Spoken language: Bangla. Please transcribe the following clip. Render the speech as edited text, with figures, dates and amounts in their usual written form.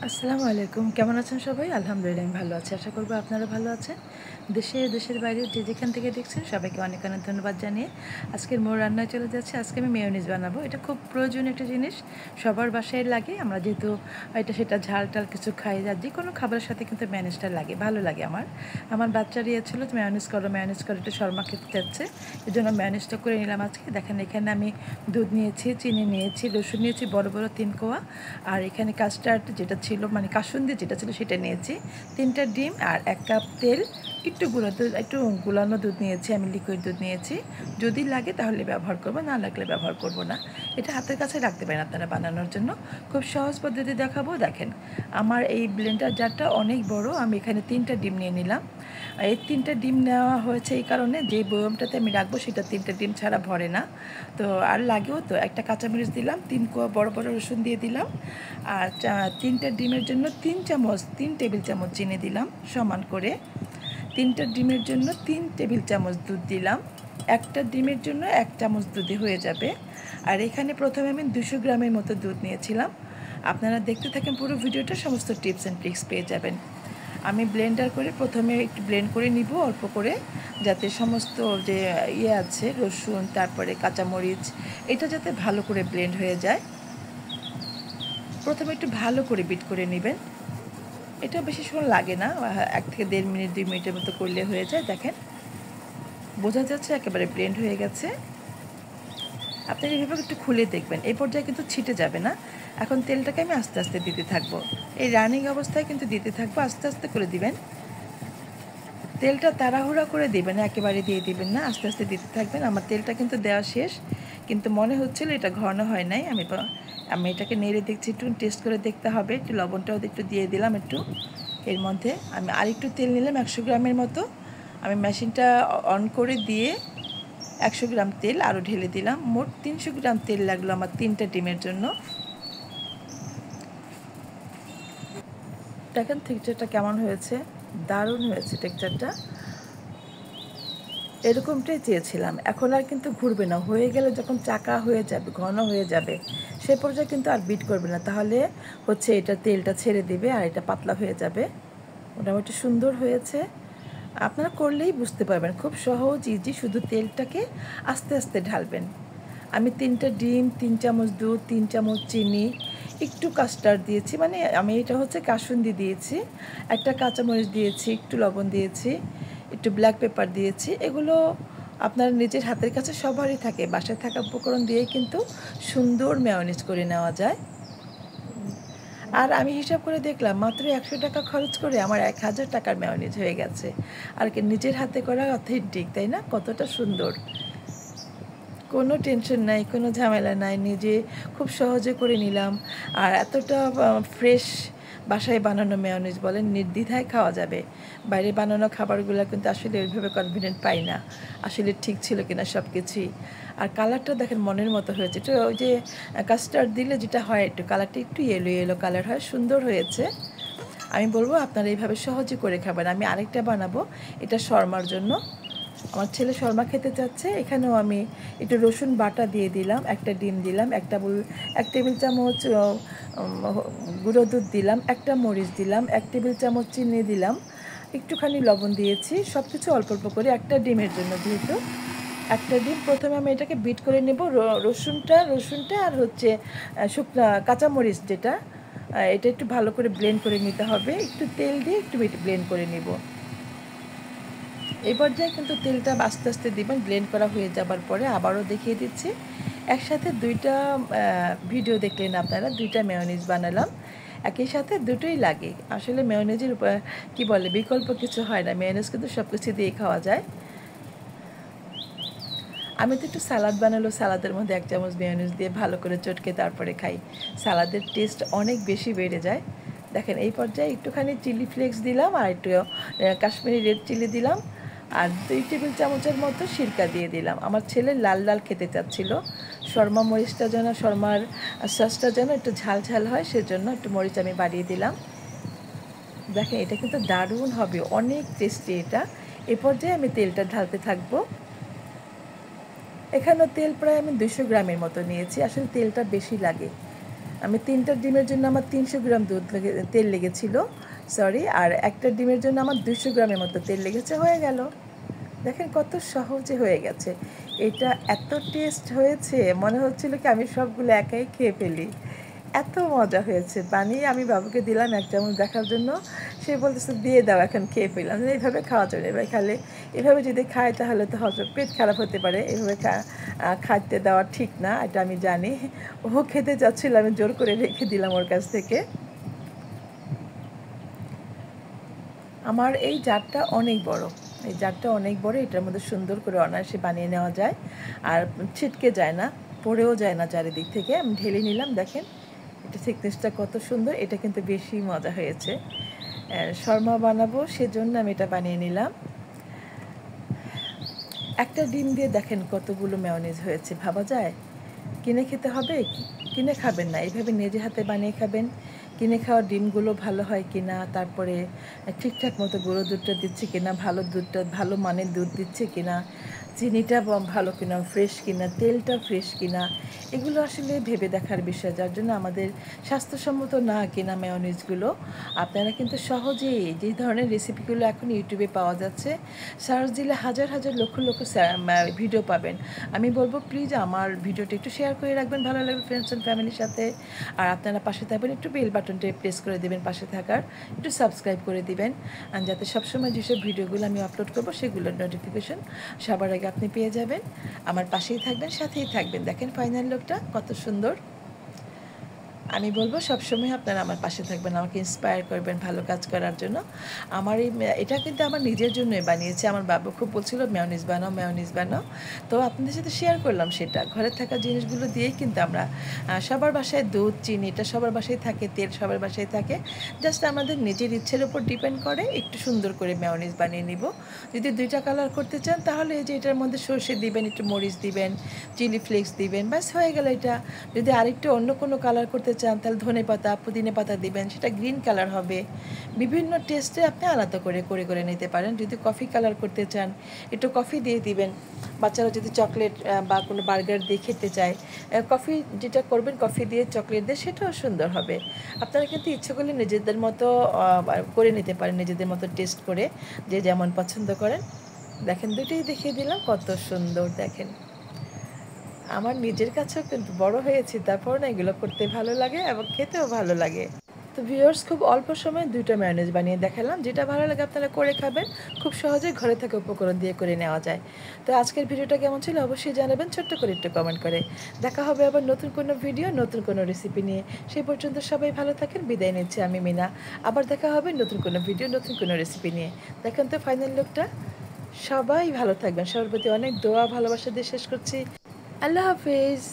আসসালামু আলাইকুম। কেমন আছেন সবাই? আলহামদুলিল্লাহ আমি ভালো আছি। আশা করব আপনারা ভালো আছেন। দেশের বাইরে যে যেখান থেকে দেখছেন সবাইকে অনেক ধন্যবাদ জানিয়ে আজকের মোর রান্নায় চলে যাচ্ছি। আজকে আমি মেয়োনিজ বানাবো। এটা খুব প্রয়োজনীয় একটা জিনিস। সবার বাসায় লাগে। আমরা যেহেতু এটা সেটা ঝাল-টাল কিছু খাই, আর যেকোনো খাবারের সাথে কিন্তু মেয়োনিজটা লাগে। ভালো লাগে আমার। আমার বাচ্চার ইয়ে ছিল মেয়োনিজ করো, একটু শর্মা খেতে চাচ্ছে। এজন্য মেয়োনিজটা করে নিলাম আজকে। দেখেন এখানে আমি দুধ নিয়েছি, চিনি নিয়েছি, রসুন নিয়েছি বড় 3 কোয়া। আর এখানে কাস্টার্ড যেটা ছিল কাসুন্দি যেটা ছিল সেটা নিয়েছি, 3টা ডিম আর 1 কাপ তেল, একটু গুলানো দুধ নিয়েছি, আমি লিকুইড দুধ নিয়েছি। যদি লাগে তাহলে ব্যবহার করব, না লাগলে ব্যবহার করব না। এটা হাতের কাছে রাখতে পারেন আপনারা বানানোর জন্য। খুব সহজ পদ্ধতি দেখাবো। দেখেন আমার এই ব্লেন্ডার জারটা অনেক বড়, আমি এখানে 3টা ডিম নিয়ে নিলাম। এই 3টা ডিম নেওয়া হয়েছে এই কারণে, যে বয়মটাতে আমি রাখবো সেটা 3টা ডিম ছাড়া ভরে না। তো আর লাগেও তো। একটা কাঁচামরিচ দিলাম, 3 কোয়া বড় রসুন দিয়ে দিলাম। আর 3টা ডিমের জন্য 3 টেবিল চামচ চিনি দিলাম সমান করে। 3টা ডিমের জন্য 3 টেবিল চামচ দুধ দিলাম। একটা ডিমের জন্য 1 চামচ দুধে হয়ে যাবে। আর এখানে প্রথমে আমি 200 গ্রামের মতো দুধ নিয়েছিলাম। আপনারা দেখতে থাকেন পুরো ভিডিওটা, সমস্ত টিপস অ্যান্ড ট্রিক্স পেয়ে যাবেন। আমি ব্লেন্ডার করে প্রথমে একটু ব্লেন্ড করে নিব অল্প করে, যাতে সমস্ত যে ইয়ে আছে রসুন তারপরে কাঁচামরিচ এটা যাতে ভালো করে ব্লেন্ড হয়ে যায়। প্রথমে একটু ভালো করে বিট করে নেবেন। এটা বেশি সময় লাগে না, 1 থেকে 1.5 মিনিট 2 মিনিটের মতো করলে হয়ে যায়। দেখেন বোঝা যাচ্ছে একেবারে ব্লেন্ড হয়ে গেছে। আপনি এইভাবে একটু খুলে দেখবেন, এই পর্যায়ে কিন্তু ছিটে যাবে না। এখন তেলটাকে আমি আস্তে আস্তে দিতে থাকবো, এই রানিং অবস্থায় কিন্তু দিতে থাকবো, আস্তে আস্তে করে দিবেন। তেলটা তাড়াহুড়া করে দিবেন, একেবারে দিয়ে দিবেন না, আস্তে আস্তে দিতে থাকবেন। আমার তেলটা কিন্তু দেওয়া শেষ, কিন্তু মনে হচ্ছিল এটা ঘন হয় নাই। আমি এটাকে নেড়ে দেখছি, একটু টেস্ট করে দেখতে হবে। একটু লবণটাও একটু দিয়ে দিলাম একটু। এর মধ্যে আমি আরেকটু তেল নিলাম 100 গ্রামের মতো। আমি মেশিনটা অন করে দিয়ে 100 গ্রাম তেল আরও ঢেলে দিলাম। মোট 300 গ্রাম তেল লাগলো আমার 3টা ডিমের জন্য। দেখেন টেক্সচারটা কেমন হয়েছে, দারুণ হয়েছে টেক্সচারটা। এরকমটাই চেয়েছিলাম। এখন আর কিন্তু ঘুরবে না, হয়ে গেলে যখন চাকা হয়ে যাবে, ঘন হয়ে যাবে, সে পর্যায়ে কিন্তু আর বিট করবে না, তাহলে হচ্ছে এটা তেলটা ছেড়ে দিবে আর এটা পাতলা হয়ে যাবে। মোটামুটি সুন্দর হয়েছে। আপনারা করলেই বুঝতে পারবেন, খুব সহজ ইজি। শুধু তেলটাকে আস্তে আস্তে ঢালবেন। আমি 3টা ডিম, 3 চামচ দুধ, 3 চামচ চিনি, একটু কাস্টার্ড দিয়েছি, আমি এটা হচ্ছে কাসুন্দি দিয়েছি, একটা কাঁচামরিচ দিয়েছি, একটু লবণ দিয়েছি, একটু ব্ল্যাক পেপার দিয়েছি। এগুলো আপনার নিজের হাতের কাছে সবারই থাকে, বাসায় থাকা উপকরণ দিয়েই কিন্তু সুন্দর মেয়োনিজ করে নেওয়া যায়। আর আমি হিসাব করে দেখলাম মাত্র 100 টাকা খরচ করে আমার 1000 টাকার মেয়োনিজ হয়ে গেছে। আর কি নিজের হাতে করা অথেন্টিক, তাই না? কতটা সুন্দর, কোনো টেনশন নাই, কোনো ঝামেলা নাই, নিজে খুব সহজে করে নিলাম। আর এতটা ফ্রেশ, বাসায় বানানো মেয়োনিজ বলেন, নির্দ্বিধায় খাওয়া যাবে। বাইরে বানানো খাবারগুলো কিন্তু আসলে ওইভাবে কনফিডেন্ট পাই না আসলে ঠিক ছিল কিনা সব কিছুই। আর কালারটা দেখেন মনের মতো হয়েছে। একটু ওই যে কাস্টার্ড দিলে যেটা হয়, একটু কালারটা একটু ইয়েলো কালার হয়, সুন্দর হয়েছে। আমি বলবো আপনারা এইভাবে সহজে করে খাবেন। আমি আরেকটা বানাবো, এটা শর্মার জন্য। আমার ছেলে শর্মা খেতে চাচ্ছে। এখানেও আমি একটু রসুন বাটা দিয়ে দিলাম, একটা ডিম দিলাম, 1 টেবিল চামচ গুঁড়ো দুধ দিলাম, একটা মরিচ দিলাম, 1 টেবিল চামচ চিনি দিলাম, একটুখানি লবণ দিয়েছি। সব কিছু অল্প অল্প করে, একটা ডিমের জন্য যেহেতু। একটা ডিম প্রথমে আমি এটাকে বিট করে নেব। রসুনটা আর হচ্ছে শুকনা কাঁচামরিচ যেটা, এটা একটু ভালো করে ব্লেন্ড করে নিতে হবে। একটু তেল দিয়ে একটু ব্লেন্ড করে নেব। এই পর্যায়ে কিন্তু তেলটা আস্তে আস্তে দিবেন। ব্লেন্ড করা হয়ে যাবার পরে আবারও দেখিয়ে দিচ্ছি, একসাথে 2টা ভিডিও দেখলেন আপনারা, 2টা মেয়োনিজ বানালাম। একই সাথে দুটোই লাগে আসলে। মেয়োনিজের কী বলে, বিকল্প কিছু হয় না। মেয়োনিজ কিন্তু সব কিছু দিয়ে খাওয়া যায়। আমি তো একটু সালাদ বানালো, সালাদের মধ্যে 1 চামচ মেয়োনিজ দিয়ে ভালো করে চটকে তারপরে খাই। সালাদের টেস্ট অনেক বেশি বেড়ে যায়। দেখেন এই পর্যায়ে একটুখানি চিলি ফ্লেক্স দিলাম, আর একটু কাশ্মীরি রেড চিলি দিলাম, আর 2 টেবিল চামচের মতো সিরকা দিয়ে দিলাম। আমার ছেলে লাল লাল খেতে চাচ্ছিল। শর্মার সসটা যেন একটু ঝাল ঝাল হয়, সেজন্য একটু মরিচ আমি বাড়িয়ে দিলাম। দেখেন এটা কিন্তু দারুণ হবে, অনেক টেস্টি এটা। এ পর্যায়ে আমি তেলটা ঢালতে থাকবো। এখানে তেল প্রায় আমি 200 গ্রামের মতো নিয়েছি, আসলে তেলটা বেশি লাগে। আমি 3টা ডিমের জন্য আমার 300 গ্রাম তেল লেগেছিল, সরি, আর একটা ডিমের জন্য আমার 200 গ্রামের মতো তেল লেগেছে, হয়ে গেল। দেখেন কত সহজে হয়ে গেছে। এটা এত টেস্ট হয়েছে, মনে হচ্ছিল কি আমি সবগুলো একাই খেয়ে ফেলি, এত মজা হয়েছে। বানিয়ে আমি বাবুকে দিলাম 1 চামচ দেখার জন্য, সে বলতেছে দিয়ে দাও এখন খেয়ে ফেললাম। এইভাবে খাওয়া চলে, এবার খালে এভাবে যদি খায় তাহলে তো হয়তো পেট খারাপ হতে পারে, এভাবে খাইতে দেওয়া ঠিক না, এটা আমি জানি। ও খেতে চাচ্ছিল, আমি জোর করে রেখে দিলাম ওর কাছ থেকে। আমার এই জারটা অনেক বড়, এই জারটা অনেক বড়, এটার মধ্যে সুন্দর করে অনায়াসে বানিয়ে নেওয়া যায়, আর ছিটকে যায় না, পড়েও যায় না চারিদিক থেকে। আমি ঢেলে নিলাম, দেখেন এটা থিকনেসটা কত সুন্দর, এটা কিন্তু বেশি মজা হয়েছে। শর্মা বানাবো সেজন্য আমি এটা বানিয়ে নিলাম। একটা ডিম দিয়ে দেখেন কতগুলো মেয়োনিজ হয়েছে, ভাবা যায়? কিনে খেতে হবে? কিনে খাবেন না, এইভাবে নিজে হাতে বানিয়ে খাবেন। কিনে খাওয়া ডিমগুলো ভালো হয় কিনা, তারপরে ঠিকঠাক মতো গুঁড়ো দুধটা দিচ্ছে কিনা, ভালো দুধটা ভালো মানের দুধ দিচ্ছে কিনা, চিনিটা ভালো কিনা, ফ্রেশ কিনা, তেলটা ফ্রেশ কিনা, এগুলো আসলে ভেবে দেখার বিষয়। যার জন্য আমাদের স্বাস্থ্যসম্মত না কিনা মেয়োনিজগুলো আপনারা কিন্তু সহজেই, যে ধরনের রেসিপিগুলো এখন ইউটিউবে পাওয়া যাচ্ছে, সার্চ দিলে হাজার হাজার লক্ষ লক্ষ ভিডিও পাবেন। আমি বলবো প্লিজ আমার ভিডিওটা একটু শেয়ার করে রাখবেন ভালো লাগবে ফ্রেন্ডস অ্যান্ড ফ্যামিলির সাথে। আর আপনারা পাশে থাকবেন, একটু বেল বাটনটা প্রেস করে দেবেন পাশে থাকার, একটু সাবস্ক্রাইব করে দিবেন, যাতে সবসময় যেসব ভিডিওগুলো আমি আপলোড করবো সেগুলোর নোটিফিকেশন সবার আগে আপনি পেয়ে যাবেন। আমার পাশেই থাকবেন, সাথেই থাকবেন। দেখেন ফাইনাল লুকটা কত সুন্দর। আমি বলবো সবসময় আপনারা আমার পাশে থাকবেন, আমাকে ইন্সপায়ার করবেন ভালো কাজ করার জন্য। আমার এটা কিন্তু আমার নিজের জন্যই বানিয়েছি। আমার বাবু খুব বলছিল মেয়োনিজ বানাও, মেয়োনিজ বানাও, তো আপনাদের সাথে শেয়ার করলাম সেটা। ঘরে থাকা জিনিসগুলো দিয়েই কিন্তু আমরা, সবার বাসায় দুধ, চিনি এটা সবার বাসায় থাকে, তেল সবার বাসায় থাকে, জাস্ট আমাদের নিজের ইচ্ছের উপর ডিপেন্ড করে একটু সুন্দর করে মেয়োনিজ বানিয়ে নিব। যদি 2টা কালার করতে চান তাহলে এই যে এটার মধ্যে সর্ষে দিবেন, একটু মরিচ দিবেন, চিলি ফ্লেক্স দিবেন, ব্যাস হয়ে গেল এটা। যদি আরেকটু অন্য কোনো কালার করতে চান তাহলে ধনে পাতা, পুদিনা পাতা দিবেন, সেটা গ্রিন কালার হবে। বিভিন্ন টেস্টে আপনি আলাদা করে করে করে নিতে পারেন। যদি কফি কালার করতে চান একটু কফি দিয়ে দিবেন। বাচ্চারা যদি চকলেট বা কোনো বার্গার দিয়ে খেতে চায়, কফি যেটা করবেন কফি দিয়ে চকলেট দিয়ে, সেটাও সুন্দর হবে। আপনারা কিন্তু ইচ্ছে করলে নিজেদের মতো করে নিতে পারেন, নিজেদের মতো টেস্ট করে, যে যেমন পছন্দ করেন। দেখেন দুটোই দেখিয়ে দিলাম, কত সুন্দর দেখেন। আমার নিজের কাছেও কিন্তু বড় হয়েছি, তারপর না এগুলো করতে ভালো লাগে এবং খেতেও ভালো লাগে। তো ভিউয়ার্স, খুব অল্প সময়ে 2টা মেয়োনিজ বানিয়ে দেখালাম, যেটা ভালো লাগে আপনারা করে খাবেন। খুব সহজেই ঘরে থাকা উপকরণ দিয়ে করে নেওয়া যায়। তো আজকের ভিডিওটা কেমন ছিল অবশ্যই জানাবেন ছোট্ট করে একটু কমেন্ট করে। দেখা হবে আবার নতুন কোনো ভিডিও, নতুন কোনো রেসিপি নিয়ে। সেই পর্যন্ত সবাই ভালো থাকেন, বিদায় নিচ্ছি আমি মিনা। আবার দেখা হবে নতুন কোনো ভিডিও, নতুন কোনো রেসিপি নিয়ে। দেখেন তো ফাইনাল লুকটা। সবাই ভালো থাকবেন, সবার প্রতি অনেক দোয়া ভালোবাসা দিয়ে শেষ করছি। আল্লাহ হাফেজ।